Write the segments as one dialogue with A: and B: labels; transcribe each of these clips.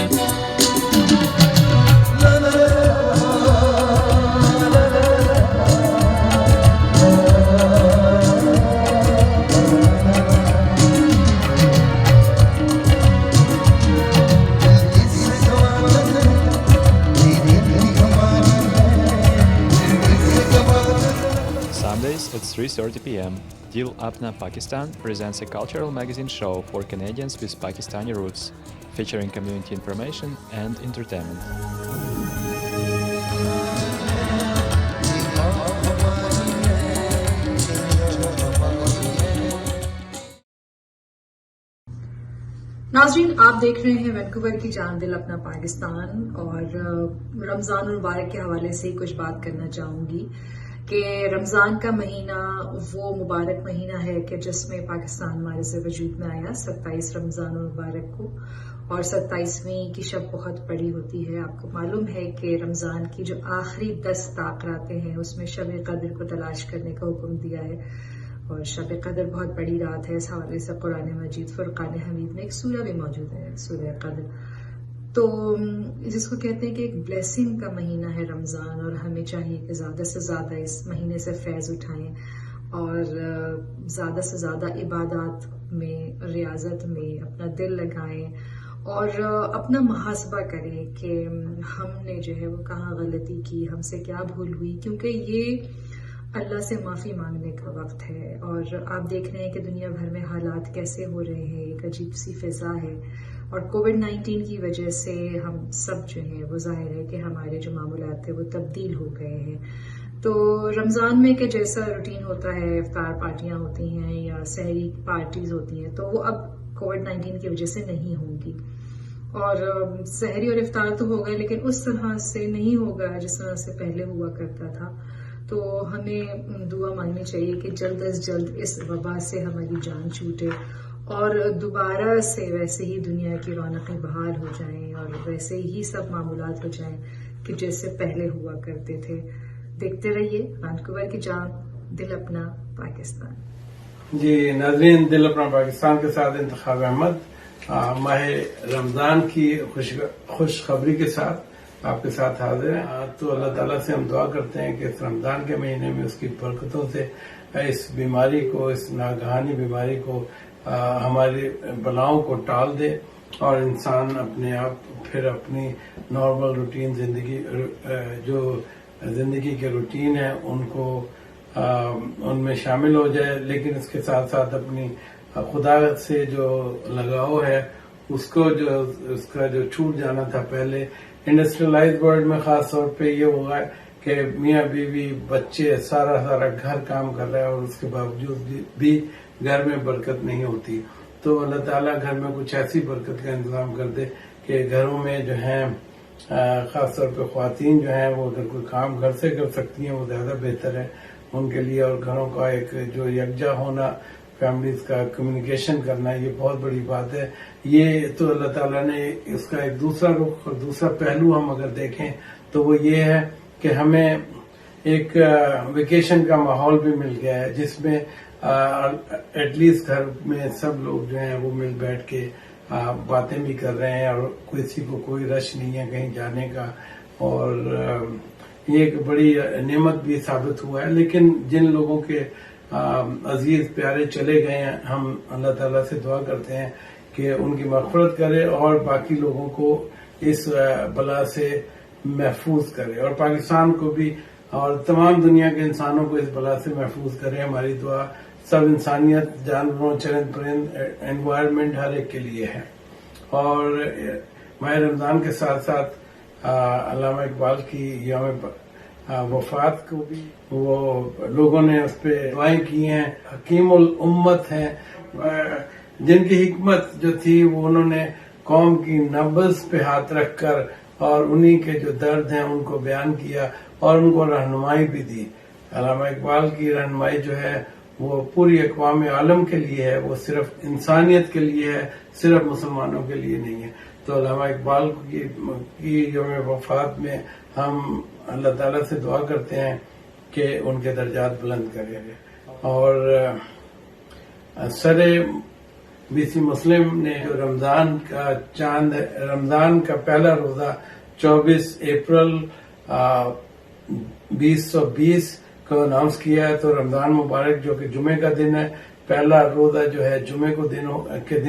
A: Sundays at 3:30 p.m., Dil Apna Pakistan presents a cultural magazine show for Canadians with Pakistani roots, featuring community information and entertainment.
B: नाज़रीन, आप देख रहे हैं Vancouver की जान दिल अपना पाकिस्तान, और रमज़ान मुबारक के हवाले से ही कुछ बात करना चाहूँगी कि रमज़ान का महीना वो मुबारक महीना है कि जिसमें पाकिस्तान हमारे से वजूद में आया 27 रमज़ान मुबारक को, और 27वीं की शब बहुत बड़ी होती है। आपको मालूम है कि रमज़ान की जो आखिरी 10 ताक़रातें हैं उसमें शब क़द्र को तलाश करने का हुक्म दिया है, और शब क़द्र बहुत बड़ी रात है। इस हवाले से कुरान मजीद फुरक़ान हमीद में एक सूरा भी मौजूद है, सूरह क़द्र। तो जिसको कहते हैं कि एक ब्लेसिंग का महीना है रमज़ान, और हमें चाहिए कि ज़्यादा से ज़्यादा इस महीने से फैज़ उठाएं और ज़्यादा से ज़्यादा इबादत में, रियाजत में अपना दिल लगाएं और अपना मुहासबा करें कि हमने जो है वो कहाँ गलती की, हमसे क्या भूल हुई, क्योंकि ये अल्लाह से माफ़ी मांगने का वक्त है। और आप देख रहे हैं कि दुनिया भर में हालात कैसे हो रहे हैं, एक अजीब सी फ़िज़ा है, और कोविड-19 की वजह से हम सब जो हैं वो ज़ाहिर है कि हमारे जो मामूलात थे वो तब्दील हो गए हैं। तो रमज़ान में के जैसा रूटीन होता है, इफ्तार पार्टियां होती हैं या सहरी पार्टीज़ होती हैं, तो वो अब कोविड-19 की वजह से नहीं होंगी। और सहरी और इफ्तार तो हो गए, लेकिन उस तरह से नहीं होगा जिस तरह से पहले हुआ करता था। तो हमें दुआ मांगनी चाहिए कि जल्द अज जल्द इस वबा से हमारी जान छूटे और दोबारा से वैसे ही दुनिया की रौनकें बहाल हो जाएं और वैसे ही सब मामूलात हो जाएं कि जैसे पहले हुआ करते थे। देखते रहिए वैंकूवर की जान दिल अपना पाकिस्तान।
C: जी नाज़रीन, दिल अपना पाकिस्तान के साथ इंतखाब अहमद माह रमज़ान की खुशखबरी के साथ आपके साथ हाजिर हैं। तो अल्लाह ताला से हम दुआ करते हैं कि इस रमज़ान के महीने में उसकी बरकतों से इस बीमारी को, इस नागहानी बीमारी को, हमारी बलाओं को टाल दे और इंसान अपने आप फिर अपनी नॉर्मल रूटीन जिंदगी, जो जिंदगी के रूटीन है उनको उनमें शामिल हो जाए। लेकिन इसके साथ साथ अपनी खुदा से जो लगाव है उसको, जो उसका जो छूट जाना था पहले इंडस्ट्रियलाइज वर्ल्ड में, खास तौर पे ये होगा कि मियाँ बीवी बच्चे सारा घर काम कर रहा है और उसके बावजूद भी घर में बरकत नहीं होती। तो अल्लाह ताला घर में कुछ ऐसी बरकत का इंतजाम कर दे कि घरों में जो है खास तौर पे ख्वातीन जो है वो अगर कोई काम घर से कर सकती हैं वो ज्यादा बेहतर है उनके लिए। और घरों का एक जो यकजा होना, फैमिलीज का कम्युनिकेशन करना, ये बहुत बड़ी बात है। ये तो अल्लाह ताला ने इसका एक दूसरा रुख और दूसरा पहलू हम अगर देखें तो वो ये है कि हमें एक वेकेशन का माहौल भी मिल गया है जिसमें एटलीस्ट घर में सब लोग जो हैं वो मिल बैठ के बातें भी कर रहे हैं और किसी को कोई रश नहीं है कहीं जाने का, और ये एक बड़ी नेमत भी साबित हुआ है। लेकिन जिन लोगों के अजीज प्यारे चले गए हैं, हम अल्लाह ताला से दुआ करते हैं कि उनकी मग़फ़िरत करे और बाकी लोगों को इस बला से महफूज करे, और पाकिस्तान को भी और तमाम दुनिया के इंसानों को इस बला से महफूज करे। हमारी दुआ सब इंसानियत, जानवरों, चरिंद परिंद, एनवायरनमेंट हर एक के लिए है। और माह रमज़ान के साथ साथ अल्लामा इकबाल की यौम वफात को भी वो लोगों ने उस पर दुआएं की हैं। हकीमुल उम्मत हैं, जिनकी हिकमत जो थी वो उन्होंने कौम की नब्ज़ पे हाथ रखकर और उन्हीं के जो दर्द हैं उनको बयान किया और उनको रहनुमाई भी दी। अल्लामा इकबाल की रहनुमाई जो है वो पूरी अक़वाम आलम के लिए है, वो सिर्फ इंसानियत के लिए है, सिर्फ मुसलमानों के लिए नहीं है। तो अल्लामा इकबाल की यौम वफात में हम अल्लाह ताला से दुआ करते हैं कि उनके दर्जात बुलंद करे और सरे BC मुस्लिम ने जो रमजान का चांद, रमजान का पहला रोजा 24 अप्रैल 2020 को अनाउंस किया है। तो रमजान मुबारक जो कि जुमे का दिन है, पहला रोजा जो है जुमे को दिन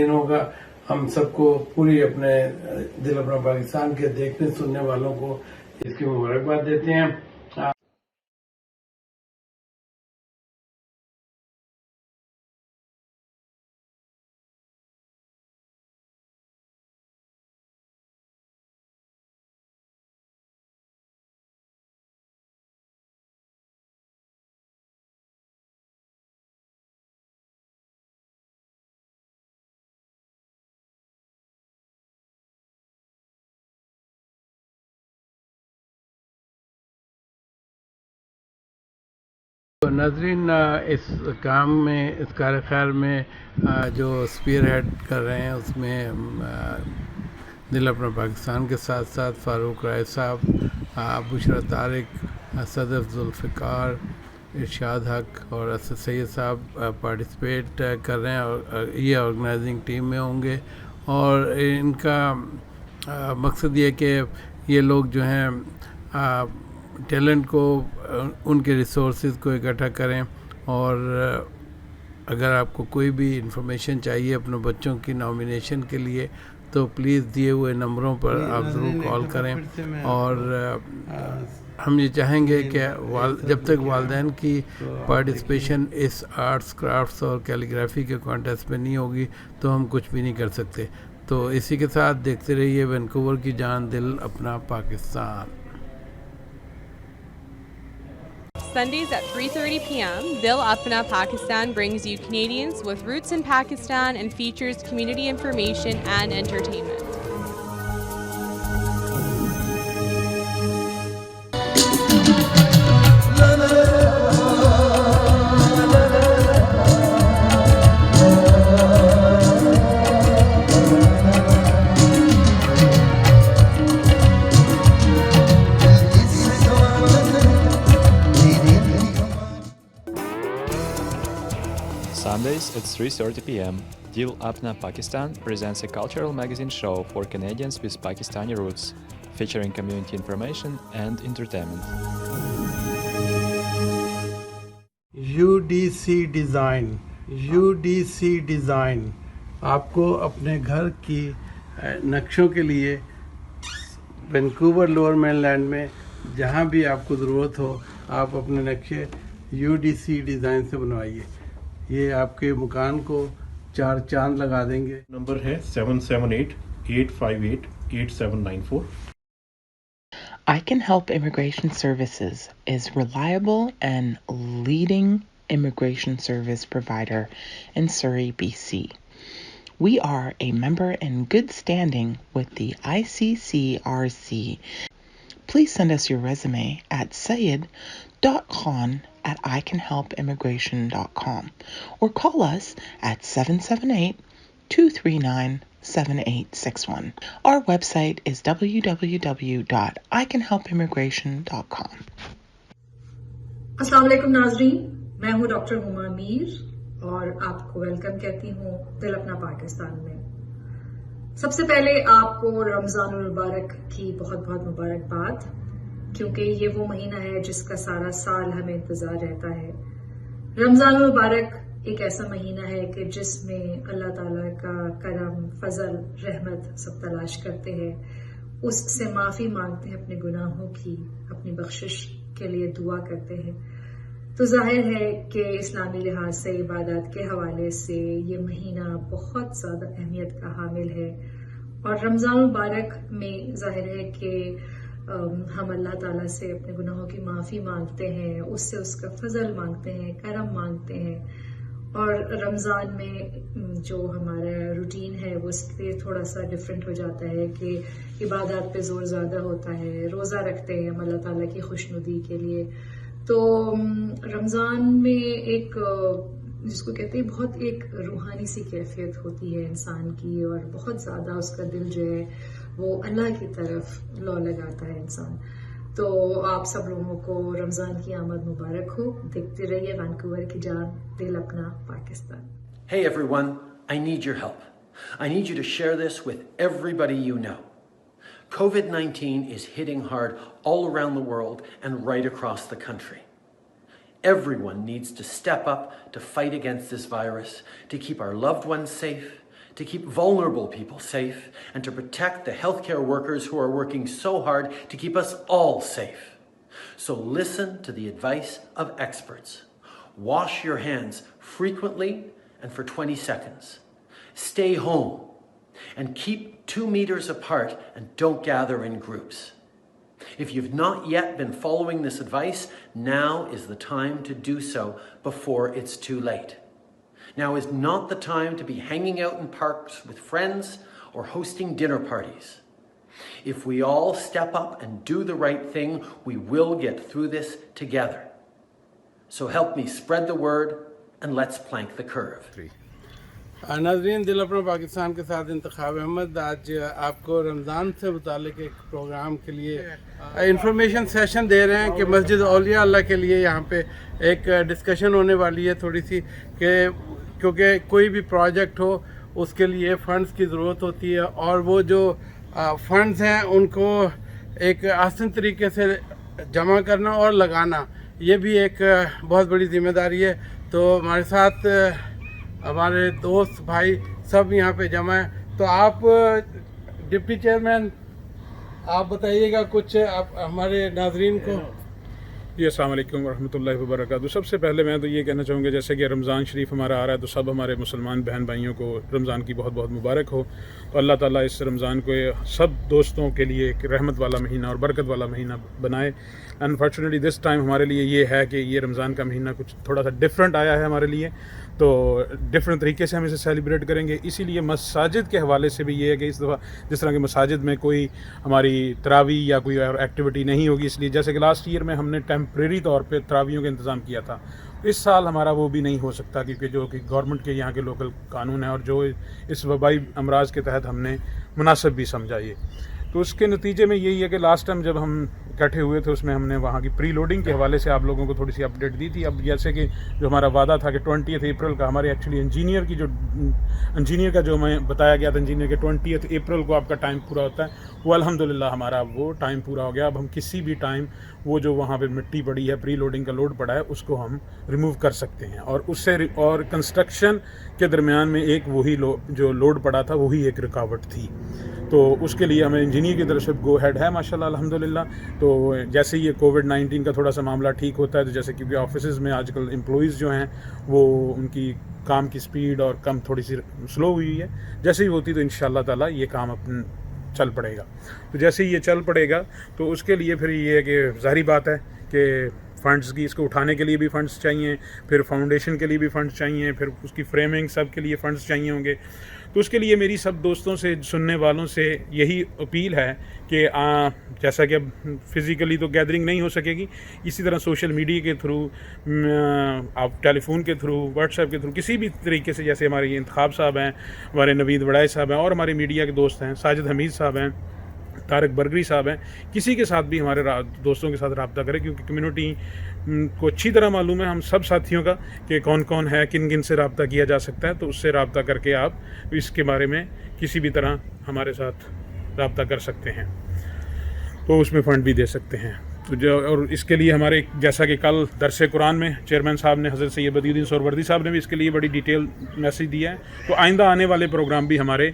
C: होगा। हम सबको पूरी अपने दिल अपना पाकिस्तान के देखने सुनने वालों को इसकी मुबारकबाद देते हैं। नाज़रीन, इस काम में, इस कार्यक्रम में जो स्पीयर हेड कर रहे हैं उसमें दिल अपना पाकिस्तान के साथ साथ फारूक राय साहब, बुशरा तारिक, सदफ जुल्फ़िकार, इरशाद हक और असद सैयद साहब पार्टिसिपेट कर रहे हैं और ये ऑर्गेनाइजिंग टीम में होंगे। और इनका मकसद ये कि ये लोग जो हैं टैलेंट को, उनके रिसोर्सेज को इकट्ठा करें। और अगर आपको कोई भी इंफॉर्मेशन चाहिए अपने बच्चों की नॉमिनेशन के लिए तो प्लीज़ दिए हुए नंबरों पर आप ज़रूर कॉल करें। और हम ये चाहेंगे कि जब तक वालिदैन की पार्टिसिपेशन इस आर्ट्स, क्राफ्ट्स और कैलीग्राफी के कॉन्टेस्ट में नहीं होगी तो हम कुछ भी नहीं कर सकते। तो इसी के साथ देखते रहिए वैंकूवर की जान, दिल अपना Pakistan.
D: Sundays at 3:30 p.m., Dil Apna Pakistan brings you Canadians with roots in Pakistan and features community information and entertainment.
A: Sundays at 3:30 p.m., Dil Apna Pakistan presents a cultural magazine show for Canadians with Pakistani roots, featuring community information and entertainment.
C: UDC design आपको अपने घर की नक्शों के लिए Vancouver lower mainland में जहाँ भी आपको ज़रूरत हो, आप अपने नक्शे UDC डिज़ाइन से बनवाइए। ये आपके मकान को 4 चांद लगा देंगे।
E: नंबर है 778-858-8794।
F: I Can Help Immigration Services is reliable and leading immigration service provider in Surrey, BC. We are a member in good standing with the ICCRC. Please send us your resume at sayed.khan@icanhelpimmigration.com or call us at 778-239-7861. Our website is www.icanhelpimmigration.com.
B: अस्सलाम वालेकुम नाजरीन, मैं हूँ doctor Huma Mir और आपको welcome कहती हूँ दिल अपना पाकिस्तान में। सबसे पहले आपको रमजानुल मुबारक की बहुत बहुत मुबारकबाद, क्योंकि ये वो महीना है जिसका सारा साल हमें इंतजार रहता है। रमजानुल मुबारक एक ऐसा महीना है कि जिसमें अल्लाह ताला का करम, फजल, रहमत सब तलाश करते हैं, उससे माफ़ी मांगते हैं अपने गुनाहों की, अपनी बख्शिश के लिए दुआ करते हैं। तो जाहिर है कि इस्लामी लिहाज से, इबादत के हवाले से ये महीना बहुत ज़्यादा अहमियत का हामिल है। और रमज़ान मुबारक में जाहिर है कि हम अल्लाह ताला से अपने गुनाहों की माफ़ी मांगते हैं, उससे उसका फजल मांगते हैं, करम मांगते हैं। और रमज़ान में जो हमारा रूटीन है वो इसलिए थोड़ा सा डिफरेंट हो जाता है कि इबादत पे जोर ज़्यादा होता है, रोज़ा रखते हैं हम अल्लाह ताला की खुशनुदी के लिए। तो रमज़ान में एक जिसको कहते हैं बहुत एक रूहानी सी कैफियत होती है इंसान की, और बहुत ज़्यादा उसका दिल जो है वो अल्लाह की तरफ लौ लगाता है इंसान। तो आप सब लोगों को रमज़ान की आमद मुबारक हो। देखते रहिए वैंकूवर की जान, दिल अपना Pakistan.
G: Hey everyone,
E: I need your help. I need you to share this with everybody you know. COVID-19 is hitting hard all around the world and right across the country. Everyone needs to step up to fight against this virus, to keep our loved ones safe, to keep vulnerable people safe, and to protect the healthcare workers who are working so hard to keep us all safe. So listen to the advice of experts. Wash your hands frequently and for 20 seconds. Stay home and keep 2 meters apart and don't gather in groups. If you've not yet been following this advice, now is the time to do so before it's too late. Now is not the time to be hanging out in parks with friends or hosting dinner parties. If we all step up and do the right thing, we will get through this together. So help me spread the word and let's plank the curve.
C: नाज़रीन, दिल अपना पाकिस्तान के साथ इंतखाब अहमद आज आपको रमज़ान से मुतालिक एक प्रोग्राम के लिए इंफॉर्मेशन सेशन दे रहे हैं कि मस्जिद औलिया अल्लाह के लिए यहाँ पे एक डिस्कशन होने वाली है थोड़ी सी कि क्योंकि कोई भी प्रोजेक्ट हो उसके लिए फ़ंड्स की ज़रूरत होती है और वो जो फ़ंड्स हैं उनको एक आसान तरीके से जमा करना और लगाना ये भी एक बहुत बड़ी ज़िम्मेदारी है। तो हमारे साथ हमारे दोस्त भाई सब यहाँ पे जमा हैं। तो आप डिप्टी चेयरमैन आप बताइएगा कुछ आप हमारे नाजरीन को।
G: जी अस्सलाम वालेकुम वरहमतुल्लाहि वबरकातुहू। सबसे पहले मैं तो ये कहना चाहूँगा जैसे कि रमज़ान शरीफ हमारा आ रहा है तो सब हमारे मुसलमान बहन भाइयों को रमज़ान की बहुत बहुत मुबारक हो। तो अल्लाह ताला इस रमज़ान को सब दोस्तों के लिए एक रहमत वाला महीना और बरकत वाला महीना बनाए। अनफॉर्चुनेटली दिस टाइम हमारे लिए ये है कि ये रमज़ान का महीना कुछ थोड़ा सा डिफरेंट आया है हमारे लिए, तो डिफरेंट तरीके से हम इसे सेलिब्रेट करेंगे। इसीलिए मसाजिद के हवाले से भी ये है कि इस दफ़ा जिस तरह के मसाजिद में कोई हमारी तरावी या कोई और एक्टिविटी नहीं होगी, इसलिए जैसे कि लास्ट ईयर में हमने टेम्प्रेरी तौर पे तरावियों का इंतज़ाम किया था, इस साल हमारा वो भी नहीं हो सकता क्योंकि जो कि गवर्नमेंट के यहाँ के लोकल कानून है और जो इस वबाई अमराज के तहत हमने मुनासिब भी समझा ये। तो उसके नतीजे में यही है कि लास्ट टाइम जब हम इकट्ठे हुए थे उसमें हमने वहाँ की प्री लोडिंग के हवाले से आप लोगों को थोड़ी सी अपडेट दी थी। अब जैसे कि जो हमारा वादा था कि 20 अप्रैल का हमारे एक्चुअली इंजीनियर का जो हमें बताया गया था इंजीनियर के 20 अप्रैल को आपका टाइम पूरा होता है, वो अल्हम्दुलिल्लाह हमारा वो टाइम पूरा हो गया। अब हम किसी भी टाइम वो जो वहाँ पे मिट्टी पड़ी है प्री लोडिंग का लोड पड़ा है उसको हम रिमूव कर सकते हैं और उससे और कंस्ट्रक्शन के दरमियान में एक वही जो लोड पड़ा था वही एक रुकावट थी। तो उसके लिए हमें इंजीनियर की तरफ से गो हेड है माशाल्लाह अल्हम्दुलिल्लाह। तो जैसे ये कोविड-19 का थोड़ा सा मामला ठीक होता है तो जैसे क्योंकि ऑफिसेज़ में आजकल एम्प्लॉइज़ जो हैं वो उनकी काम की स्पीड और कम थोड़ी सी स्लो हुई है, जैसे ही होती तो इंशाअल्लाह ताला ये काम अपन चल पड़ेगा। तो जैसे ही ये चल पड़ेगा तो उसके लिए फिर ये है कि ज़ाहिर बात है कि फ़ंड्स की इसको उठाने के लिए भी फ़ंड्स चाहिए, फिर फाउंडेशन के लिए भी फ़ंड्स चाहिए, फिर उसकी फ्रेमिंग सब के लिए फ़ंड्स चाहिए होंगे। तो उसके लिए मेरी सब दोस्तों से सुनने वालों से यही अपील है कि जैसा कि अब फ़िज़िकली तो गैदरिंग नहीं हो सकेगी, इसी तरह सोशल मीडिया के थ्रू आप टेलीफोन के थ्रू व्हाट्सएप के थ्रू किसी भी तरीके से, जैसे हमारे ये इंतखाब साहब हैं, हमारे नवीद वड़ाई साहब हैं और हमारे मीडिया के दोस्त हैं साजिद हमीद साहब हैं, तारक बरगरी साहब हैं, किसी के साथ भी हमारे दोस्तों के साथ रब्ता करें क्योंकि कम्युनिटी को अच्छी तरह मालूम है हम सब साथियों का कि कौन कौन है, किन किन से रब्ता किया जा सकता है। तो उससे रब्ता करके आप इसके बारे में किसी भी तरह हमारे साथ रब्ता कर सकते हैं, तो उसमें फ़ंड भी दे सकते हैं। तो जो और इसके लिए हमारे जैसा कि कल दरसे कुरान में चेयरमैन साहब ने हज़रत सैयद बदियुद्दीन सोहरवर्दी साहब ने भी इसके लिए बड़ी डिटेल मैसेज दिया है। तो आइंदा आने वाले प्रोग्राम भी हमारे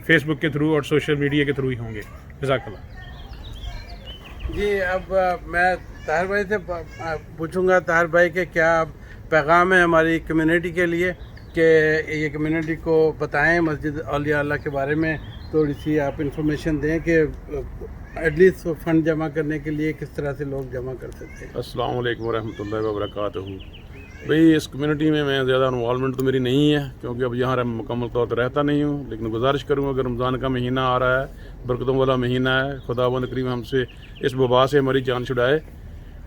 G: फेसबुक के थ्रू और सोशल मीडिया के थ्रू ही होंगे। जज़ाकल्लाह।
C: जी, अब मैं ताहिर भाई से पूछूंगा, ताहिर भाई के क्या पैगाम है हमारी कम्युनिटी के लिए कि ये कम्युनिटी को बताएं मस्जिद औलिया अल्लाह के बारे में, थोड़ी सी आप इंफॉर्मेशन दें कि एटलीस्ट फ़ंड जमा करने के लिए किस तरह से लोग जमा कर सकते हैं।
H: अस्सलाम वालेकुम रहमतुल्लाहि व बरकातहू। भाई इस कम्युनिटी में मैं ज़्यादा इन्वॉल्वमेंट तो मेरी नहीं है क्योंकि अब यहाँ मुकम्मल तौर पर रहता नहीं हूँ, लेकिन गुजारिश करूँगा अगर रमज़ान का महीना आ रहा है, बरकतों वाला महीना है, खुदावंद करीम हमसे इस वबा से हमारी जान छुड़ाए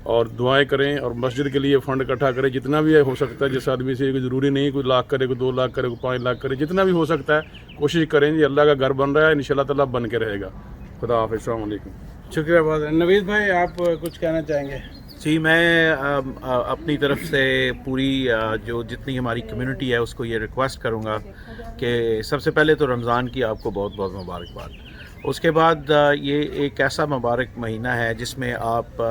H: और दुआएं करें और मस्जिद के लिए फ़ंड इकट्ठा करें जितना भी हो सकता है। जिस आदमी से कोई ज़रूरी नहीं कोई लाख करे, कोई 2 लाख करे, कोई 5 लाख करे, जितना भी हो सकता है कोशिश करें। ये अल्लाह का घर बन रहा है, इंशाअल्लाह ताला बन के रहेगा। खुदा हाफ़िज़, अस्सलाम वालेकुम।
C: शुक्रिया बहुत। नवीद भाई आप कुछ कहना चाहेंगे?
I: جی میں اپنی طرف سے پوری جو جتنی ہماری کمیونٹی ہے اس کو یہ ریکویسٹ کروں گا کہ سب سے پہلے تو رمضان کی آپ کو بہت بہت مبارکباد. اس کے بعد یہ ایک ایسا مبارک مہینہ ہے جس میں آپ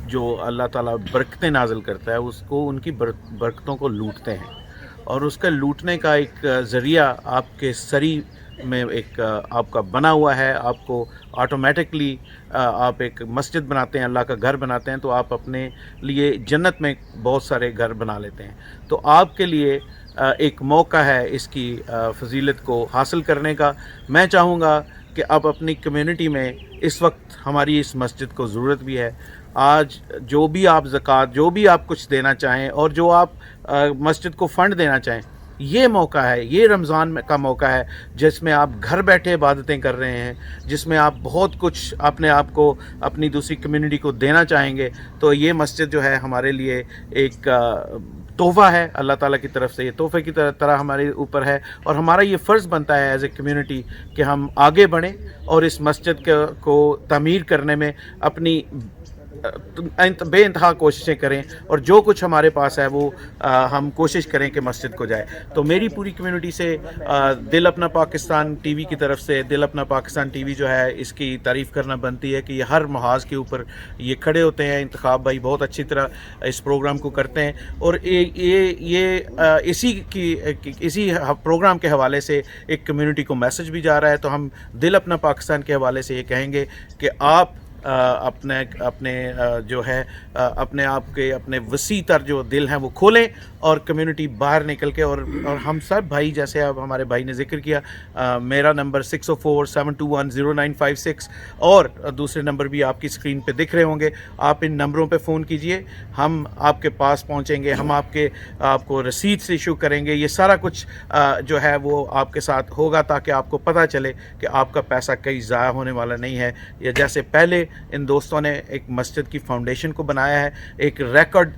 I: جو اللہ تعالیٰ برکتیں نازل کرتا ہے اس کو ان کی برکتوں کو لوٹتے ہیں, اور اس کا لوٹنے کا ایک ذریعہ آپ کے سری میں ایک آپ کا بنا ہوا ہے. آپ کو آٹومیٹکلی آپ ایک مسجد بناتے ہیں, اللہ کا گھر بناتے ہیں, تو آپ اپنے لیے جنت میں بہت سارے گھر بنا لیتے ہیں. تو آپ کے لیے ایک موقع ہے اس کی فضیلت کو حاصل کرنے کا. میں چاہوں گا کہ آپ اپنی کمیونٹی میں اس وقت ہماری اس مسجد کو ضرورت بھی ہے. آج جو بھی آپ زکوٰۃ, جو بھی آپ کچھ دینا چاہیں اور جو آپ مسجد کو فنڈ دینا چاہیں, یہ موقع ہے, یہ رمضان کا موقع ہے جس میں آپ گھر بیٹھے عبادتیں کر رہے ہیں, جس میں آپ بہت کچھ اپنے آپ کو اپنی دوسری کمیونٹی کو دینا چاہیں گے. تو یہ مسجد جو ہے ہمارے لیے ایک تحفہ ہے اللہ تعالیٰ کی طرف سے. یہ تحفے کی طرح ہمارے اوپر ہے, اور ہمارا یہ فرض بنتا ہے ایز اے کمیونٹی کہ ہم آگے بڑھیں اور اس مسجد کو تعمیر کرنے میں اپنی بے انتہا کوششیں کریں, اور جو کچھ ہمارے پاس ہے وہ ہم کوشش کریں کہ مسجد کو جائے. تو میری پوری کمیونٹی سے دل اپنا پاکستان ٹی وی کی طرف سے, دل اپنا پاکستان ٹی وی جو ہے اس کی تعریف کرنا بنتی ہے کہ یہ ہر محاذ کے اوپر یہ کھڑے ہوتے ہیں. انتخاب بھائی بہت اچھی طرح اس پروگرام کو کرتے ہیں, اور یہ اسی پروگرام کے حوالے سے ایک کمیونٹی کو میسج بھی جا رہا ہے. تو ہم دل اپنا پاکستان کے حوالے سے یہ کہیں گے کہ آپ اپنے جو ہے اپنے آپ کے اپنے وسیع تر جو دل ہیں وہ کھولیں, اور کمیونٹی باہر نکل کے, اور ہم سب بھائی, جیسے اب ہمارے بھائی نے ذکر کیا, میرا نمبر 6047210956 اور دوسرے نمبر بھی آپ کی اسکرین پہ دکھ رہے ہوں گے. آپ ان نمبروں پہ فون کیجئے, ہم آپ کے پاس پہنچیں گے, ہم آپ کو رسیدس ایشو کریں گے. یہ سارا کچھ جو ہے وہ آپ کے ساتھ ہوگا تاکہ آپ کو پتہ چلے کہ آپ کا پیسہ کہیں ضائع ہونے والا نہیں ہے. یا جیسے پہلے ان دوستوں نے ایک مسجد کی فاؤنڈیشن کو بنایا ہے ایک ریکارڈ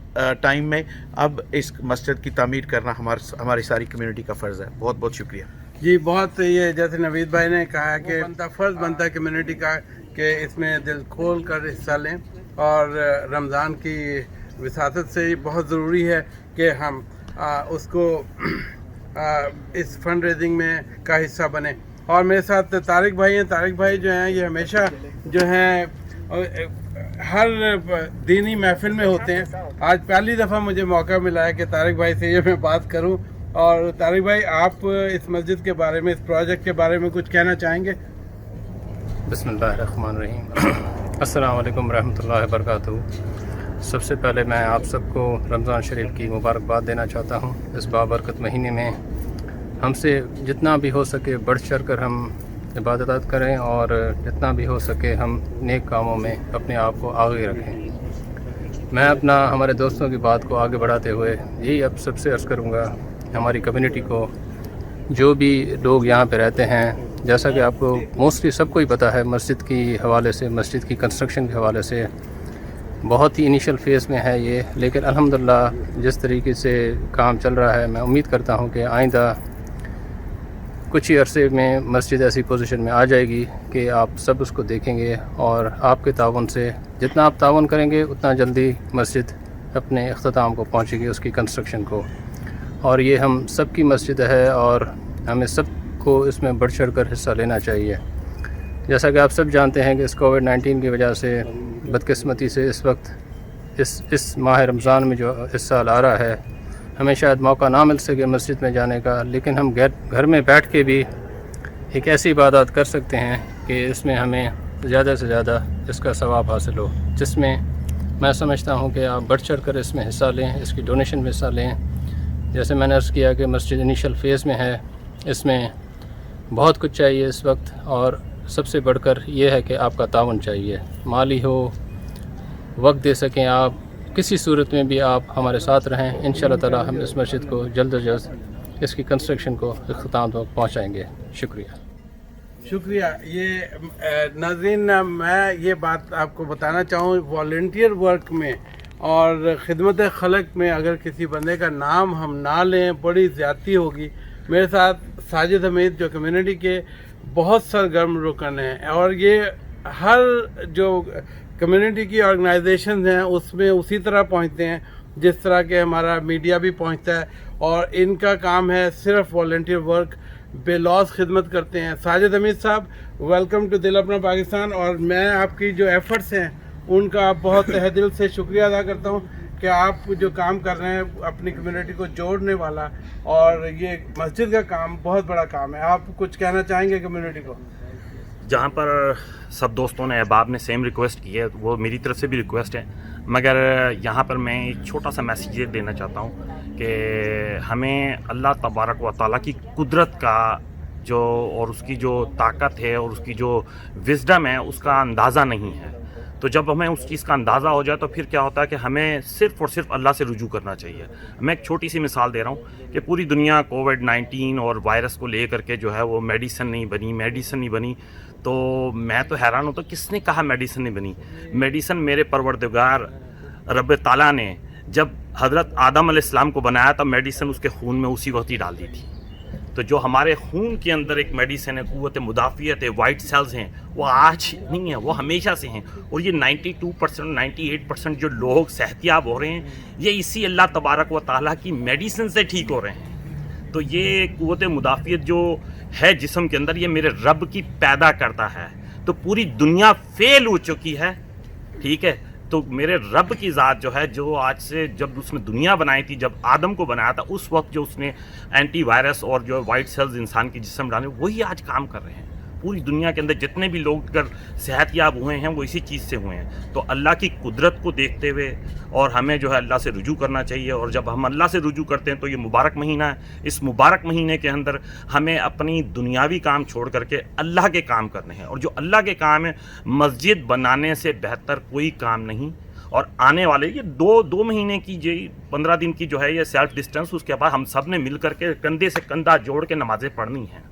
I: ٹائم میں, اب اس مسجد کی تعمیر کرنا ہماری ساری کمیونٹی کا فرض ہے. بہت بہت شکریہ.
C: جی بہت, یہ جیسے نوید بھائی نے کہا کہ فرض بنتا ہے کمیونٹی کا کہ اس میں دل کھول کر حصہ لیں, اور رمضان کی وساطت سے یہ بہت ضروری ہے کہ ہم اس کو اس فنڈ ریزنگ میں کا حصہ بنیں. اور میرے ساتھ طارق بھائی ہیں. طارق بھائی جو ہیں یہ ہمیشہ جو ہیں ہر دینی محفل میں ہوتے ہیں. آج پہلی دفعہ مجھے موقع ملا ہے کہ طارق بھائی سے یہ میں بات کروں. اور طارق بھائی, آپ اس مسجد کے بارے میں, اس پروجیکٹ کے بارے میں کچھ کہنا چاہیں گے؟
J: بسم اللہ الرحمن الرحیم. السلام علیکم ورحمۃ اللہ وبرکاتہ. سب سے پہلے میں آپ سب کو رمضان شریف کی مبارکباد دینا چاہتا ہوں. اس بابرکت مہینے میں ہم سے جتنا بھی ہو سکے بڑھ چڑھ کر ہم عبادات کریں, اور جتنا بھی ہو سکے ہم نیک کاموں میں اپنے آپ کو آگے رکھیں. میں ہمارے دوستوں کی بات کو آگے بڑھاتے ہوئے یہی اب سب سے عرض کروں گا, ہماری کمیونٹی کو, جو بھی لوگ یہاں پہ رہتے ہیں, جیسا کہ آپ کو موسٹلی سب کو ہی پتہ ہے, مسجد کی حوالے سے, مسجد کی کنسٹرکشن کے حوالے سے بہت ہی انیشل فیز میں ہے یہ, لیکن الحمدللہ جس طریقے سے کام چل رہا ہے, میں امید کرتا ہوں کہ آئندہ کچھ ہی عرصے میں مسجد ایسی پوزیشن میں آ جائے گی کہ آپ سب اس کو دیکھیں گے, اور آپ کے تعاون سے جتنا آپ تعاون کریں گے اتنا جلدی مسجد اپنے اختتام کو پہنچے گی, اس کی کنسٹرکشن کو. اور یہ ہم سب کی مسجد ہے, اور ہمیں سب کو اس میں بڑھ چڑھ کر حصہ لینا چاہیے. جیسا کہ آپ سب جانتے ہیں کہ اس کووڈ-19 کی وجہ سے بدقسمتی سے اس وقت اس ماہ رمضان میں جو اس سال آ رہا ہے, ہمیں شاید موقع نہ مل سکے مسجد میں جانے کا, لیکن ہم گھر میں بیٹھ کے بھی ایک ایسی عبادات کر سکتے ہیں کہ اس میں ہمیں زیادہ سے زیادہ اس کا ثواب حاصل ہو, جس میں میں سمجھتا ہوں کہ آپ بڑھ چڑھ کر اس میں حصہ لیں, اس کی ڈونیشن میں حصہ لیں. جیسے میں نے عرض کیا کہ مسجد انیشل فیز میں ہے, اس میں بہت کچھ چاہیے اس وقت, اور سب سے بڑھ کر یہ ہے کہ آپ کا تعاون چاہیے, مالی ہو, وقت دے سکیں آپ, کسی صورت میں بھی آپ ہمارے ساتھ رہیں. انشاءاللہ تعالی ہم اس مسجد کو جلد از جلد اس کی کنسٹرکشن کو اختتام تک پہنچائیں گے.
C: شکریہ. یہ ناظرین, میں یہ بات آپ کو بتانا چاہوں, والنٹیئر ورک میں اور خدمت خلق میں اگر کسی بندے کا نام ہم نہ لیں بڑی زیادتی ہوگی. میرے ساتھ ساجد حمید جو کمیونٹی کے بہت سرگرم رکن ہیں, اور یہ ہر جو कम्युनिटी की ऑर्गेनाइजेशन हैं उसमें उसी तरह पहुंचते हैं जिस तरह के हमारा मीडिया भी पहुंचता है, और इनका काम है सिर्फ वॉलंटियर वर्क, बेलौस खिदमत करते हैं। साजिद हमीद साहब, वेलकम टू दिल अपना पाकिस्तान, और मैं आपकी जो एफर्ट्स हैं उनका बहुत तहे दिल से शुक्रिया अदा करता हूँ कि आप जो काम कर रहे हैं अपनी कम्युनिटी को जोड़ने वाला, और ये मस्जिद का काम बहुत बड़ा काम है। आप कुछ कहना चाहेंगे कम्युनिटी को?
K: जहाँ पर सब दोस्तों ने, अहबाब ने सेम रिक्वेस्ट की है, वो मेरी तरफ से भी रिक्वेस्ट है, मगर यहाँ पर मैं एक छोटा सा मैसेज ये देना चाहता हूँ कि हमें अल्लाह तबारक व तआला की कुदरत का जो और उसकी जो ताकत है और उसकी जो विज़डम है उसका अंदाज़ा नहीं है। तो जब हमें उस चीज़ का अंदाज़ा हो जाए तो फिर क्या होता है कि हमें सिर्फ़ और सिर्फ अल्लाह से रुजू करना चाहिए। मैं एक छोटी सी मिसाल दे रहा हूँ कि पूरी दुनिया कोविड-19 और वायरस को ले करके जो है वो मेडिसिन नहीं बनी, तो मैं तो हैरान हूँ, तो किसने कहा मेडिसिन नहीं बनी? मेडिसिन मेरे परवरदिगार रब ताला ने जब हज़रत आदम अलैहिस्सलाम को बनाया तब मेडिसिन उसके खून में उसी वक्त ही डाल दी थी। तो जो हमारे खून के अंदर एक मेडिसिन है, क़ुव्वत मुदाफ़ियत है, वाइट सेल्स हैं, वो आज नहीं है, वो हमेशा से हैं। और ये 92% 98% जो लोग सेहतियाब हो रहे हैं, ये इसी अल्लाह तबारक व तआला की मेडिसिन से ठीक हो रहे हैं। तो ये क़ुव्वत मुदाफ़ियत जो है जिस्म के अंदर, ये मेरे रब की पैदा करता है। तो पूरी दुनिया फेल हो चुकी है, ठीक है, तो मेरे रब की ज़ात जो है, जो आज से जब उसने दुनिया बनाई थी, जब आदम को बनाया था, उस वक्त जो उसने एंटी वायरस और जो वाइट सेल्स इंसान के जिस्म डाले, वही आज काम कर रहे हैं। पूरी दुनिया के अंदर जितने भी लोग अगर सेहतयाब हुए हैं वो इसी चीज़ से हुए हैं। तो अल्लाह की कुदरत को देखते हुए और हमें जो है अल्लाह से रुजू करना चाहिए, और जब हम अल्लाह से रुजू करते हैं तो ये मुबारक महीना है, इस मुबारक महीने के अंदर हमें अपनी दुनियावी काम छोड़ करके अल्लाह के काम करने हैं। और जो अल्लाह के काम है, मस्जिद बनाने से बेहतर कोई काम नहीं। और आने वाले ये दो महीने की, जो 15 दिन की जो है ये सेल्फ डिस्टेंस, उसके बाद हम सब ने मिल करके कंधे से कंधा जोड़ के नमाज़ें पढ़नी हैं।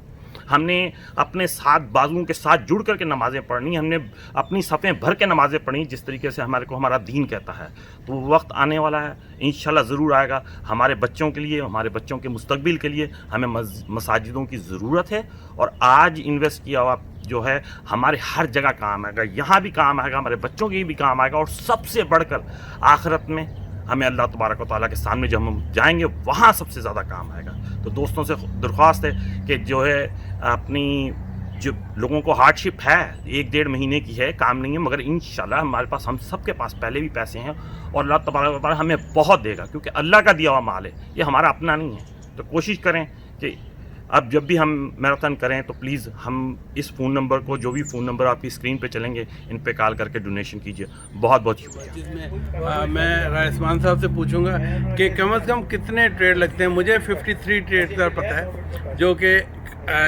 K: हमने अपने साथ बाजुओं के साथ जुड़ करके नमाज़ें पढ़नी, हमने अपनी सफ़ें भर के नमाज़ें पढ़नी, जिस तरीके से हमारे को हमारा दीन कहता है। तो वो वक्त आने वाला है, इंशाल्लाह ज़रूर आएगा। हमारे बच्चों के लिए, हमारे बच्चों के मुस्तकबिल के लिए हमें मसाजिदों की ज़रूरत है, और आज इन्वेस्ट किया हुआ जो है हमारे हर जगह काम आएगा, यहाँ भी काम आएगा, हमारे बच्चों के भी काम आएगा, और सबसे बढ़कर आखिरत में हमें अल्लाह तबारक व तआला के सामने जब हम जाएंगे वहाँ सबसे ज़्यादा काम आएगा। तो दोस्तों से दरख्वास्त है कि जो है अपनी जो लोगों को हार्डशिप है 1-1.5 महीने की है, काम नहीं है, मगर इंशाल्लाह हमारे पास, हम सब के पास पहले भी पैसे हैं, और अल्लाह तबारक व तआला हमें बहुत देगा, क्योंकि अल्लाह का दिया हुआ माल है, ये हमारा अपना नहीं है। तो कोशिश करें कि अब जब भी हम मैराथन करें तो प्लीज़ हम इस फ़ोन नंबर को, जो भी फ़ोन नंबर आपकी स्क्रीन पे चलेंगे, इन पे कॉल करके डोनेशन कीजिए। बहुत बहुत शुक्रिया।
C: मैं राइसमान साहब से पूछूंगा कि कम से कम कितने ट्रेड लगते हैं। मुझे 53 ट्रेड का पता है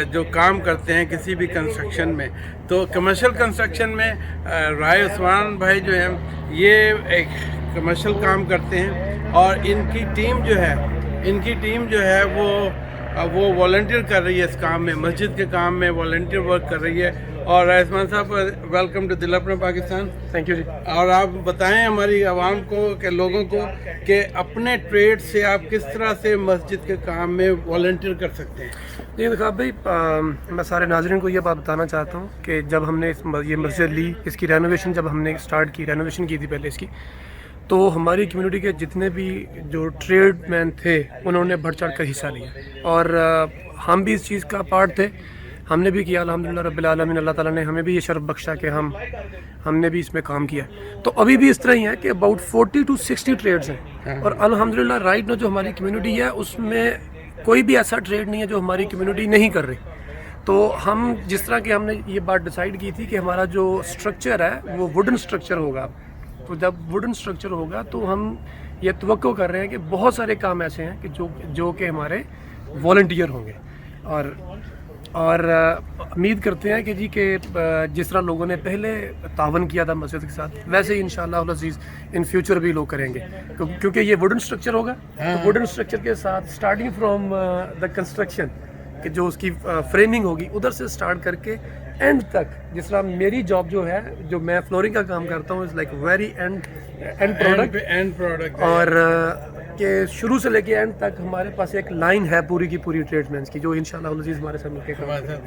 C: जो काम करते हैं किसी भी कंस्ट्रक्शन में। तो कमर्शियल कंस्ट्रक्शन में राइसमान भाई जो हैं ये एक कमर्शियल काम करते हैं, और इनकी टीम जो है वो वॉलंटियर कर रही है इस काम में, मस्जिद के काम में वॉलंटियर वर्क कर रही है। और राइसमान साहब, वेलकम टू दिल अपना पाकिस्तान।
J: थैंक यू जी।
C: और आप बताएं हमारी आवाम को, के लोगों को, कि अपने ट्रेड से आप किस तरह से मस्जिद के काम में वॉलंटियर कर सकते हैं।
J: जी देखा भाई, मैं सारे नाज़रीन को ये बात बताना चाहता हूँ कि जब हमने ये मस्जिद ली, इसकी रेनोवेशन जब हमने स्टार्ट की, रेनोवेशन की थी पहले इसकी, तो हमारी कम्युनिटी के जितने भी जो ट्रेडमैन थे उन्होंने बढ़ चढ़ कर हिस्सा लिया, और हम भी इस चीज़ का पार्ट थे। हमने भी किया, अल्हम्दुलिल्लाह रब्बिल आलमीन, अल्लाह ताला ने हमें भी ये शर्फ बख्शा कि हमने भी इसमें काम किया। तो अभी भी इस तरह ही है कि अबाउट 40 to 60 ट्रेड्स हैं, और अल्हम्दुलिल्लाह राइट ना जो हमारी कम्युनिटी है उसमें कोई भी ऐसा ट्रेड नहीं है जो हमारी कम्युनिटी नहीं कर रही। तो हम जिस तरह की हमने ये बात डिसाइड की थी कि हमारा जो स्ट्रक्चर है वो वुडन स्ट्रक्चर होगा, तो जब वुडन स्ट्रक्चर होगा तो हम ये तवक्को कर रहे हैं कि बहुत सारे काम ऐसे हैं कि जो कि हमारे वॉलंटियर होंगे, और उम्मीद करते हैं कि जी के जिस तरह लोगों ने पहले तावन किया था मस्जिद के साथ, वैसे ही इंशाअल्लाह अज़ीज़ इन फ्यूचर भी लोग करेंगे, क्योंकि ये वुडन स्ट्रक्चर होगा। तो वुडन स्ट्रक्चर के साथ स्टार्टिंग फ्रॉम द कंस्ट्रक्शन, कि जो उसकी फ्रेमिंग होगी उधर से स्टार्ट करके एंड तक, जिस तरह मेरी जॉब जो है, जो मैं फ्लोरिंग का काम करता हूँ, is like very and product, और
L: کہ شروع سے لے کے اینڈ تک ہمارے پاس ایک لائن ہے پوری کی پوری ٹریڈ مینس کی، جو انشاءاللہ العزیز ہمارے ساتھ مل کے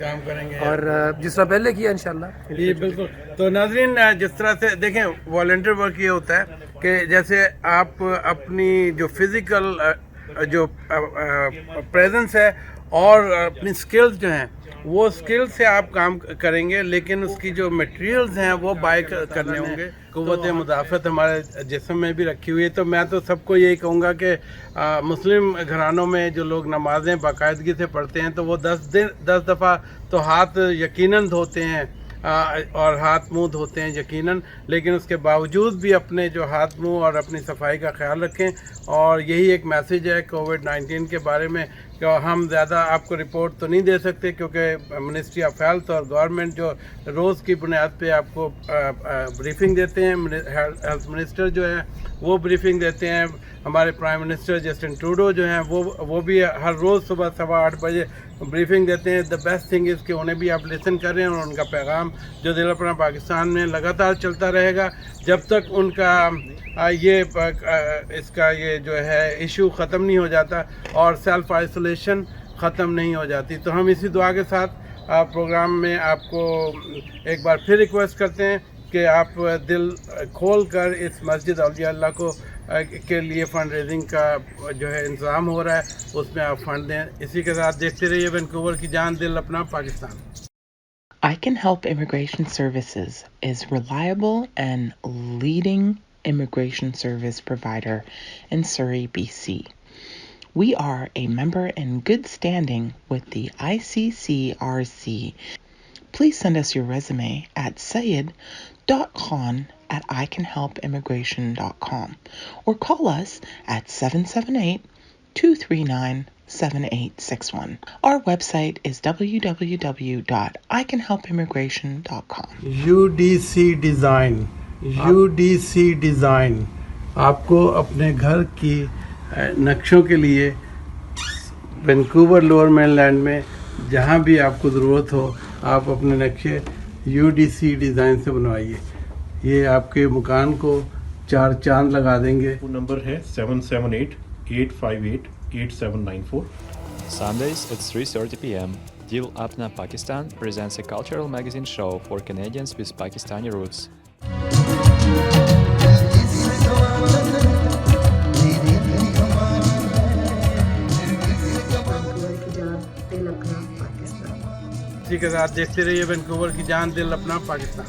C: کام کریں گے،
L: اور جس طرح پہلے کیا انشاءاللہ.
C: جی بالکل. تو ناظرین، جس طرح سے دیکھیں والنٹیئر ورک یہ ہوتا ہے کہ جیسے آپ اپنی جو فزیکل جو پریزنس ہے اور اپنی سکلز جو ہیں وہ سکلز سے آپ کام کریں گے، لیکن اس کی جو میٹیریلز ہیں وہ بائی کرنے ہوں گے. قوت مدافعت ہمارے جسم میں بھی رکھی ہوئی ہے. تو میں تو سب کو یہی کہوں گا کہ مسلم گھرانوں میں جو لوگ نمازیں باقاعدگی سے پڑھتے ہیں تو وہ 10 دفعہ تو ہاتھ یقیناً دھوتے ہیں اور ہاتھ منہ دھوتے ہیں یقیناً، لیکن اس کے باوجود بھی اپنے جو ہاتھ منہ اور اپنی صفائی کا خیال رکھیں. اور یہی ایک میسیج ہے کووڈ-19 کے بارے میں کہ ہم زیادہ آپ کو رپورٹ تو نہیں دے سکتے، کیونکہ منسٹری آف ہیلتھ اور گورنمنٹ جو روز کی بنیاد پہ آپ کو بریفنگ دیتے ہیں، ہیلتھ منسٹر جو ہے وہ بریفنگ دیتے ہیں، ہمارے پرائم منسٹر جسٹن ٹروڈو جو ہیں وہ بھی ہر روز صبح 8:15 بجے بریفنگ دیتے ہیں. دا بیسٹ تھنگ از کہ انہیں بھی آپ لسن کر رہے ہیں، اور ان کا پیغام جو دل اپنا پاکستان میں لگاتار چلتا رہے گا جب تک ان کا اس کا یہ جو ہے ایشو ختم نہیں ہو جاتا اور سیلف آئسولیشن ختم نہیں ہو جاتی. تو ہم اسی دعا کے ساتھ پروگرام میں آپ کو ایک بار پھر ریکویسٹ کرتے ہیں کہ آپ دل کھول کر اس مسجد اولیاء اللہ کو کے لیے فنڈ ریزنگ کا جو ہے انتظام ہو رہا ہے اس میں آپ فنڈ دیں. اسی کے ساتھ دیکھتے رہیے وینکوور کی جان، دل اپنا Pakistan.
F: I Can Help Immigration Services is reliable and leading immigration service provider in Surrey, BC. We are a member in good standing with the ICCRC. Please send us your resume at sayed.khan@icanhelpimmigration.com or call us at 778-239-7861. Our website is www.icanhelpimmigration.com.
C: UDC design آپ کو اپنے گھر کی نقشوں کے لیے Vancouver lower مین land میں جہاں بھی آپ کو ضرورت ہو آپ اپنے نقشے UDC ڈیزائن سے بنوائیے. یہ آپ کے مکان کو 4 چاند لگا دیں گے.
M: وہ نمبر ہے 778-858-8794.
A: Sundays at 3:30 p.m. Dil Apna Pakistan presents a cultural magazine show for Canadians with Pakistani roots.
C: اسی کے ساتھ دیکھتے رہیے وینکوور کی جان، دل اپنا پاکستان.